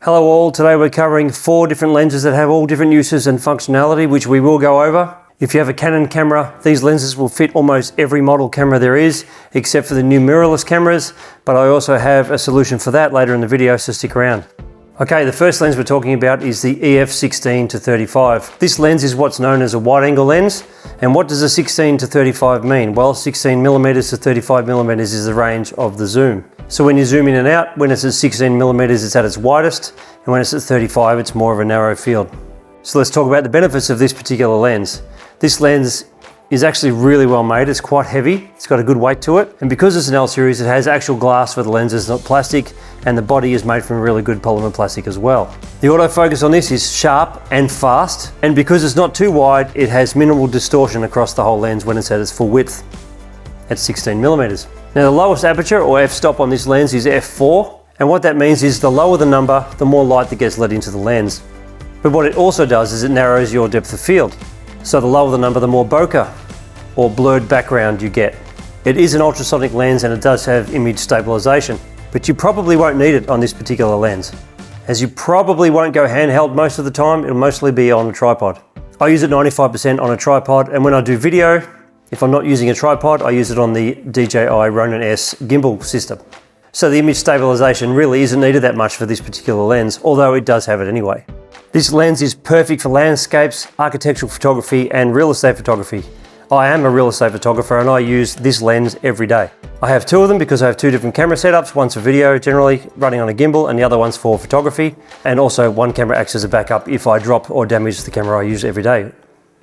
Hello all, today we're covering 4 different lenses that have all different uses and functionality, which we will go over. If you have a Canon camera, these lenses will fit almost every model camera there is, except for the new mirrorless cameras, but I also have a solution for that later in the video, so stick around. Okay, the first lens we're talking about is the EF16-35. This lens is what's known as a wide angle lens. And what does a 16-35 mean? Well, 16mm to 35mm is the range of the zoom. So when you zoom in and out, when it's at 16mm, it's at its widest, and when it's at 35, it's more of a narrow field. So let's talk about the benefits of this particular lens. This lens is actually really well made. It's quite heavy. It's got a good weight to it. And because it's an L series, it has actual glass for the lenses, not plastic, and the body is made from really good polymer plastic as well. The autofocus on this is sharp and fast, and because it's not too wide, it has minimal distortion across the whole lens when it's at its full width at 16mm. Now the lowest aperture or f-stop on this lens is f4, and what that means is the lower the number, the more light that gets let into the lens. But what it also does is it narrows your depth of field. So the lower the number, the more bokeh or blurred background you get. It is an ultrasonic lens and it does have image stabilization, but you probably won't need it on this particular lens, as you probably won't go handheld most of the time. It'll mostly be on a tripod. I use it 95% on a tripod, and when I do video, if I'm not using a tripod, I use it on the DJI Ronin S gimbal system. So the image stabilization really isn't needed that much for this particular lens, although it does have it anyway. This lens is perfect for landscapes, architectural photography, and real estate photography. I am a real estate photographer and I use this lens every day. I have 2 of them because I have 2 different camera setups. One's for video, generally running on a gimbal, and the other one's for photography. And also one camera acts as a backup if I drop or damage the camera I use every day.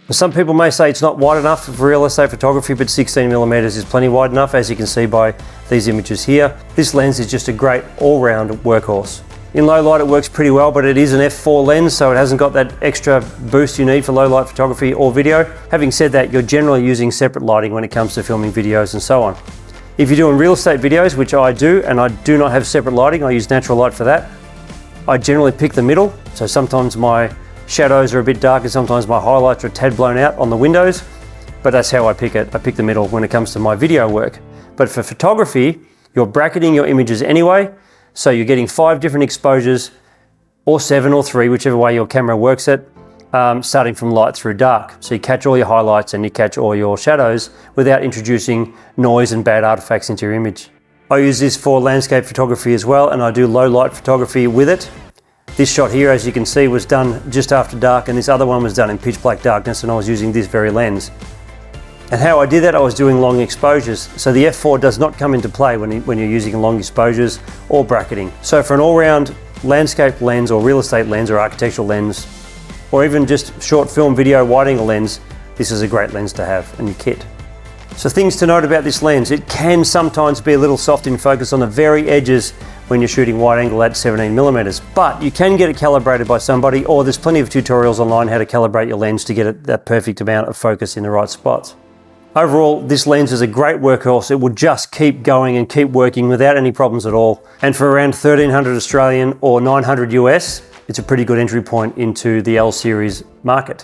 Some people may say it's not wide enough for real estate photography, but 16mm is plenty wide enough, as you can see by these images here. This lens is just a great all-round workhorse. In low light it works pretty well, but it is an f4 lens, so it hasn't got that extra boost you need for low light photography or video. Having said that, you're generally using separate lighting when it comes to filming videos and so on. If you're doing real estate videos, which I do, and I do not have separate lighting, I use natural light for that, I generally pick the middle. So sometimes my shadows are a bit dark and sometimes my highlights are a tad blown out on the windows, but that's how I pick it. I pick the middle when it comes to my video work. But for photography, you're bracketing your images anyway, so you're getting 5 different exposures, or 7 or 3, whichever way your camera works it, starting from light through dark. So you catch all your highlights and you catch all your shadows without introducing noise and bad artifacts into your image. I use this for landscape photography as well, and I do low light photography with it. This shot here, as you can see, was done just after dark, and this other one was done in pitch black darkness, and I was using this very lens. And how I did that, I was doing long exposures. So the f4 does not come into play when you're using long exposures or bracketing. So for an all-round landscape lens or real estate lens or architectural lens, or even just short film video wide angle lens, this is a great lens to have in your kit. So things to note about this lens: it can sometimes be a little soft in focus on the very edges when you're shooting wide angle at 17mm, but you can get it calibrated by somebody, or there's plenty of tutorials online how to calibrate your lens to get it that perfect amount of focus in the right spots. Overall, this lens is a great workhorse. It will just keep going and keep working without any problems at all. And for around 1300 Australian or 900 US, it's a pretty good entry point into the L series market.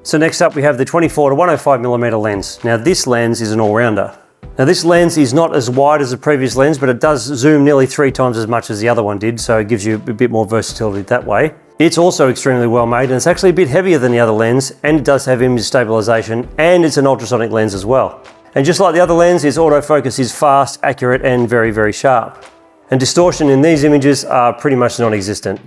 So next up we have the 24 to 105mm lens. Now this lens is an all-rounder. Now this lens is not as wide as the previous lens, but it does zoom nearly 3 times as much as the other one did, so it gives you a bit more versatility that way. It's also extremely well made, and it's actually a bit heavier than the other lens, and it does have image stabilization, and it's an ultrasonic lens as well. And just like the other lens, its autofocus is fast, accurate, and very, very sharp. And distortion in these images are pretty much non-existent.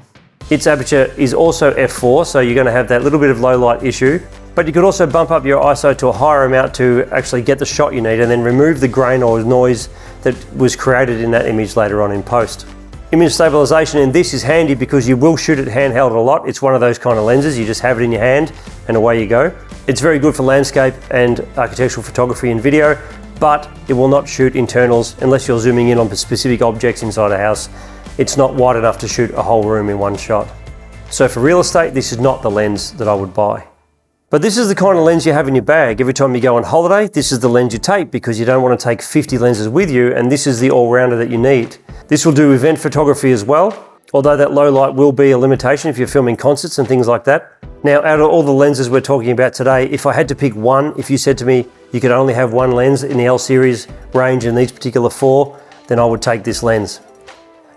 Its aperture is also f4, so you're going to have that little bit of low light issue, but you could also bump up your ISO to a higher amount to actually get the shot you need and then remove the grain or noise that was created in that image later on in post. Image stabilization in this is handy because you will shoot it handheld a lot. It's one of those kind of lenses, you just have it in your hand and away you go. It's very good for landscape and architectural photography and video, but it will not shoot internals unless you're zooming in on specific objects inside a house. It's not wide enough to shoot a whole room in one shot. So for real estate, this is not the lens that I would buy. But this is the kind of lens you have in your bag. Every time you go on holiday, this is the lens you take because you don't want to take 50 lenses with you, and this is the all-rounder that you need. This will do event photography as well, although that low light will be a limitation if you're filming concerts and things like that. Now, out of all the lenses we're talking about today, if I had to pick one, if you said to me you could only have one lens in the L series range in these particular 4, then I would take this lens.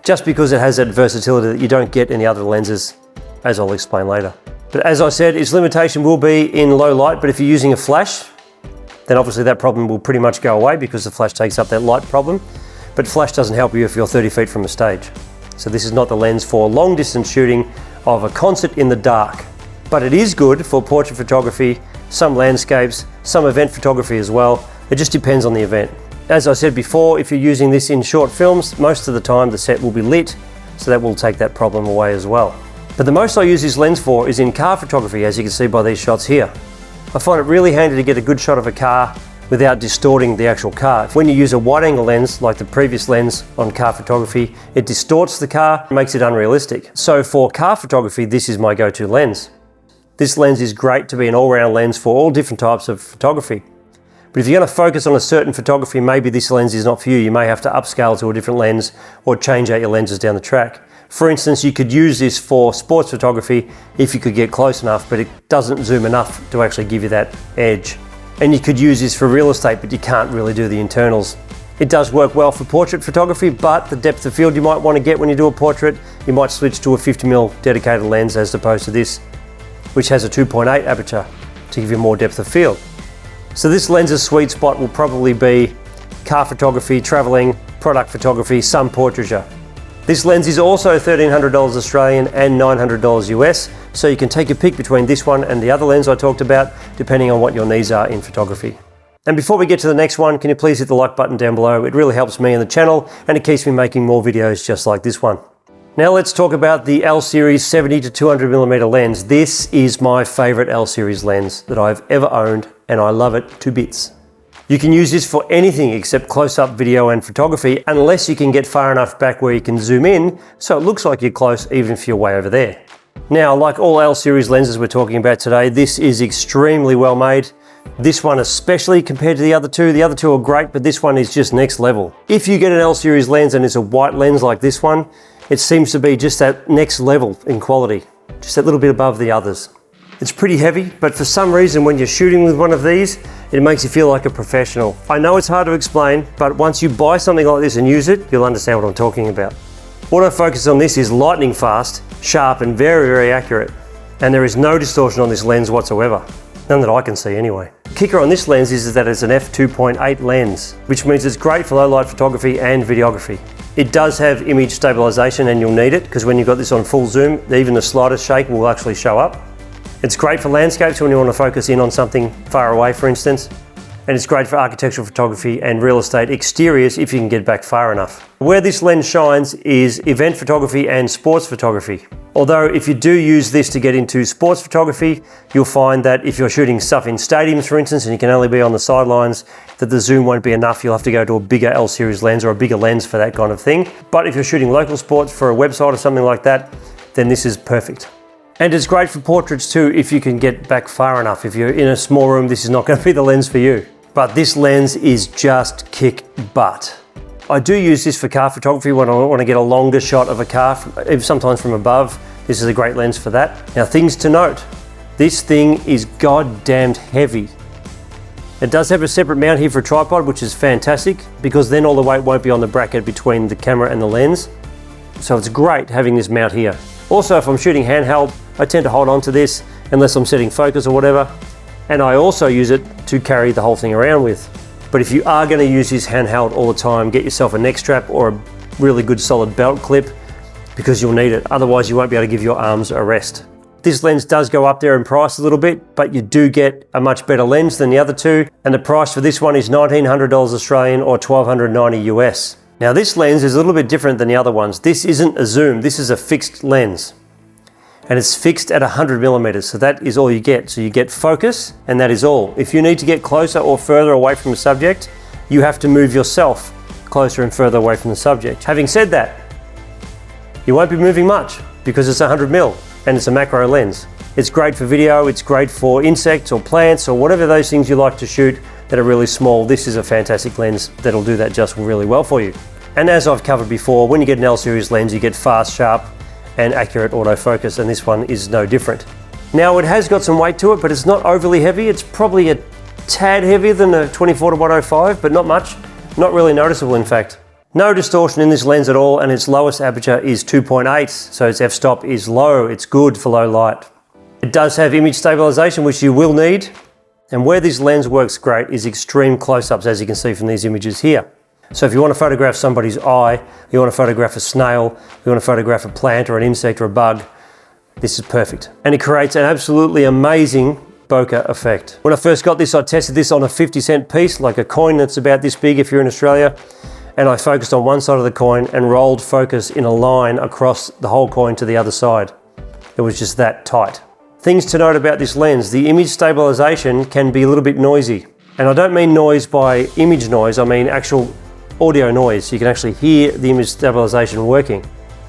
just because it has that versatility that you don't get in the other lenses, as I'll explain later. But as I said, its limitation will be in low light, but if you're using a flash, then obviously that problem will pretty much go away because the flash takes up that light problem. But flash doesn't help you if you're 30 feet from a stage. So this is not the lens for long distance shooting of a concert in the dark. But it is good for portrait photography, some landscapes, some event photography as well. It just depends on the event. As I said before, if you're using this in short films, most of the time the set will be lit, so that will take that problem away as well. But the most I use this lens for is in car photography, as you can see by these shots here. I find it really handy to get a good shot of a car without distorting the actual car. When you use a wide angle lens, like the previous lens on car photography, it distorts the car, makes it unrealistic. So for car photography, this is my go-to lens. This lens is great to be an all-round lens for all different types of photography. But if you're going to focus on a certain photography, maybe this lens is not for you. You may have to upscale to a different lens or change out your lenses down the track. For instance, you could use this for sports photography if you could get close enough, but it doesn't zoom enough to actually give you that edge. And you could use this for real estate, but you can't really do the internals. It does work well for portrait photography, but the depth of field you might want to get when you do a portrait, you might switch to a 50mm dedicated lens as opposed to this, which has a 2.8 aperture to give you more depth of field. So this lens's sweet spot will probably be car photography, traveling, product photography, some portraiture. This lens is also $1,300 Australian and $900 US, so you can take a pick between this one and the other lens I talked about, depending on what your needs are in photography. And before we get to the next one, can you please hit the like button down below? It really helps me and the channel, and it keeps me making more videos just like this one. Now let's talk about the L series 70 to 200mm lens. This is my favorite L series lens that I've ever owned, and I love it to bits. You can use this for anything except close-up video and photography, unless you can get far enough back where you can zoom in so it looks like you're close even if you're way over there. Now, like all L series lenses we're talking about today, this is extremely well made. This one especially compared to the other two. The other two are great, but this one is just next level. If you get an L series lens and it's a white lens like this one, it seems to be just that next level in quality, just that little bit above the others. It's pretty heavy, but for some reason when you're shooting with one of these, it makes you feel like a professional. I know it's hard to explain, but once you buy something like this and use it, you'll understand what I'm talking about. Autofocus on this is lightning fast, sharp and very, very accurate. And there is no distortion on this lens whatsoever. None that I can see anyway. The kicker on this lens is that it's an f2.8 lens, which means it's great for low light photography and videography. It does have image stabilization, and you'll need it because when you've got this on full zoom, even the slightest shake will actually show up. It's great for landscapes when you want to focus in on something far away, for instance. And it's great for architectural photography and real estate exteriors if you can get back far enough. Where this lens shines is event photography and sports photography. Although if you do use this to get into sports photography, you'll find that if you're shooting stuff in stadiums, for instance, and you can only be on the sidelines, that the zoom won't be enough. You'll have to go to a bigger L series lens or a bigger lens for that kind of thing. But if you're shooting local sports for a website or something like that, then this is perfect. And it's great for portraits too if you can get back far enough. If you're in a small room, this is not going to be the lens for you. But this lens is just kick butt. I do use this for car photography when I want to get a longer shot of a car, sometimes from above. This is a great lens for that. Now, things to note. This thing is goddamned heavy. It does have a separate mount here for a tripod, which is fantastic because then all the weight won't be on the bracket between the camera and the lens. So it's great having this mount here. Also, if I'm shooting handheld, I tend to hold on to this unless I'm setting focus or whatever. And I also use it to carry the whole thing around with. But if you are going to use this handheld all the time, get yourself a neck strap or a really good solid belt clip because you'll need it. Otherwise, you won't be able to give your arms a rest. This lens does go up there in price a little bit, but you do get a much better lens than the other two. And the price for this one is $1,900 Australian or $1,290 US. Now this lens is a little bit different than the other ones. This isn't a zoom, this is a fixed lens. And it's fixed at 100mm, so that is all you get. So you get focus, and that is all. If you need to get closer or further away from the subject, you have to move yourself closer and further away from the subject. Having said that, you won't be moving much because it's 100mm and it's a macro lens. It's great for video, it's great for insects or plants or whatever those things you like to shoot that are really small. This is a fantastic lens that'll do that just really well for you. And as I've covered before, when you get an L series lens, you get fast, sharp, and accurate autofocus, and this one is no different. Now it has got some weight to it, but it's not overly heavy. It's probably a tad heavier than a 24 to 105, but not much. Not really noticeable, in fact. No distortion in this lens at all, and its lowest aperture is 2.8, so its f-stop is low. It's good for low light. It does have image stabilization, which you will need. And where this lens works great is extreme close-ups, as you can see from these images here. So if you want to photograph somebody's eye, you want to photograph a snail, you want to photograph a plant or an insect or a bug, this is perfect. And it creates an absolutely amazing bokeh effect. When I first got this, I tested this on a 50-cent piece, like a coin that's about this big if you're in Australia. And I focused on one side of the coin and rolled focus in a line across the whole coin to the other side. It was just that tight. Things to note about this lens: the image stabilization can be a little bit noisy. And I don't mean noise by image noise, I mean actual audio noise. You can actually hear the image stabilization working.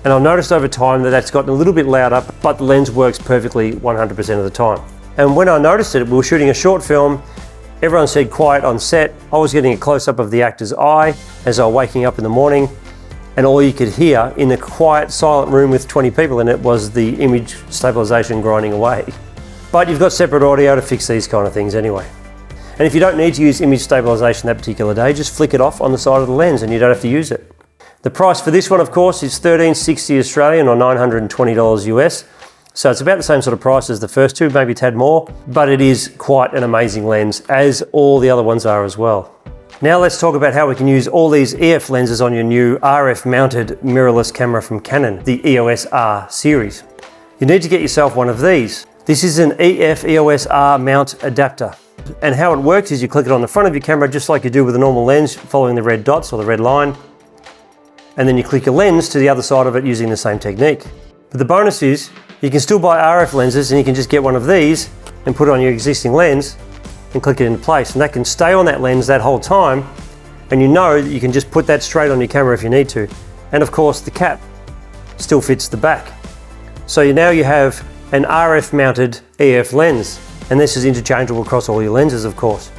And I've noticed over time that that's gotten a little bit louder, but the lens works perfectly 100% of the time. And when I noticed it, we were shooting a short film. Everyone said quiet on set. I was getting a close-up of the actor's eye as I was waking up in the morning, and all you could hear in a quiet, silent room with 20 people in it was the image stabilization grinding away. But you've got separate audio to fix these kind of things anyway. And if you don't need to use image stabilization that particular day, just flick it off on the side of the lens and you don't have to use it. The price for this one, of course, is $13.60 Australian or $920 US. So it's about the same sort of price as the first two, maybe a tad more, but it is quite an amazing lens, as all the other ones are as well. Now let's talk about how we can use all these EF lenses on your new RF mounted mirrorless camera from Canon, the EOS R series. You need to get yourself one of these. This is an EF EOS R mount adapter. And how it works is you click it on the front of your camera just like you do with a normal lens, following the red dots or the red line. And then you click your lens to the other side of it using the same technique. But the bonus is, you can still buy RF lenses and you can just get one of these and put it on your existing lens and click it into place. And that can stay on that lens that whole time, and you know that you can just put that straight on your camera if you need to. And of course the cap still fits the back. So now you have an RF mounted EF lens, and this is interchangeable across all your lenses, of course.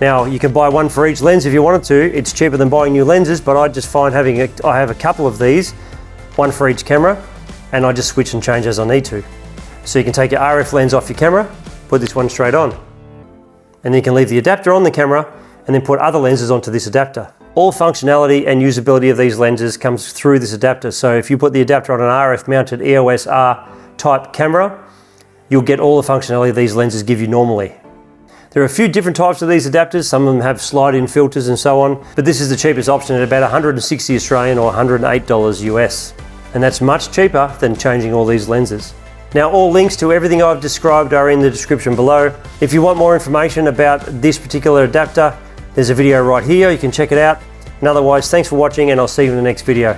Now you can buy one for each lens if you wanted to. It's cheaper than buying new lenses, but I just find I have a couple of these, one for each camera, and I just switch and change as I need to. So you can take your RF lens off your camera, put this one straight on. And then you can leave the adapter on the camera and then put other lenses onto this adapter. All functionality and usability of these lenses comes through this adapter. So if you put the adapter on an RF mounted EOS R type camera, you'll get all the functionality these lenses give you normally. There are a few different types of these adapters. Some of them have slide-in filters and so on, but this is the cheapest option at about 160 Australian or $108 US. And that's much cheaper than changing all these lenses. Now, all links to everything I've described are in the description below. If you want more information about this particular adapter, there's a video right here, you can check it out. And otherwise, thanks for watching, and I'll see you in the next video.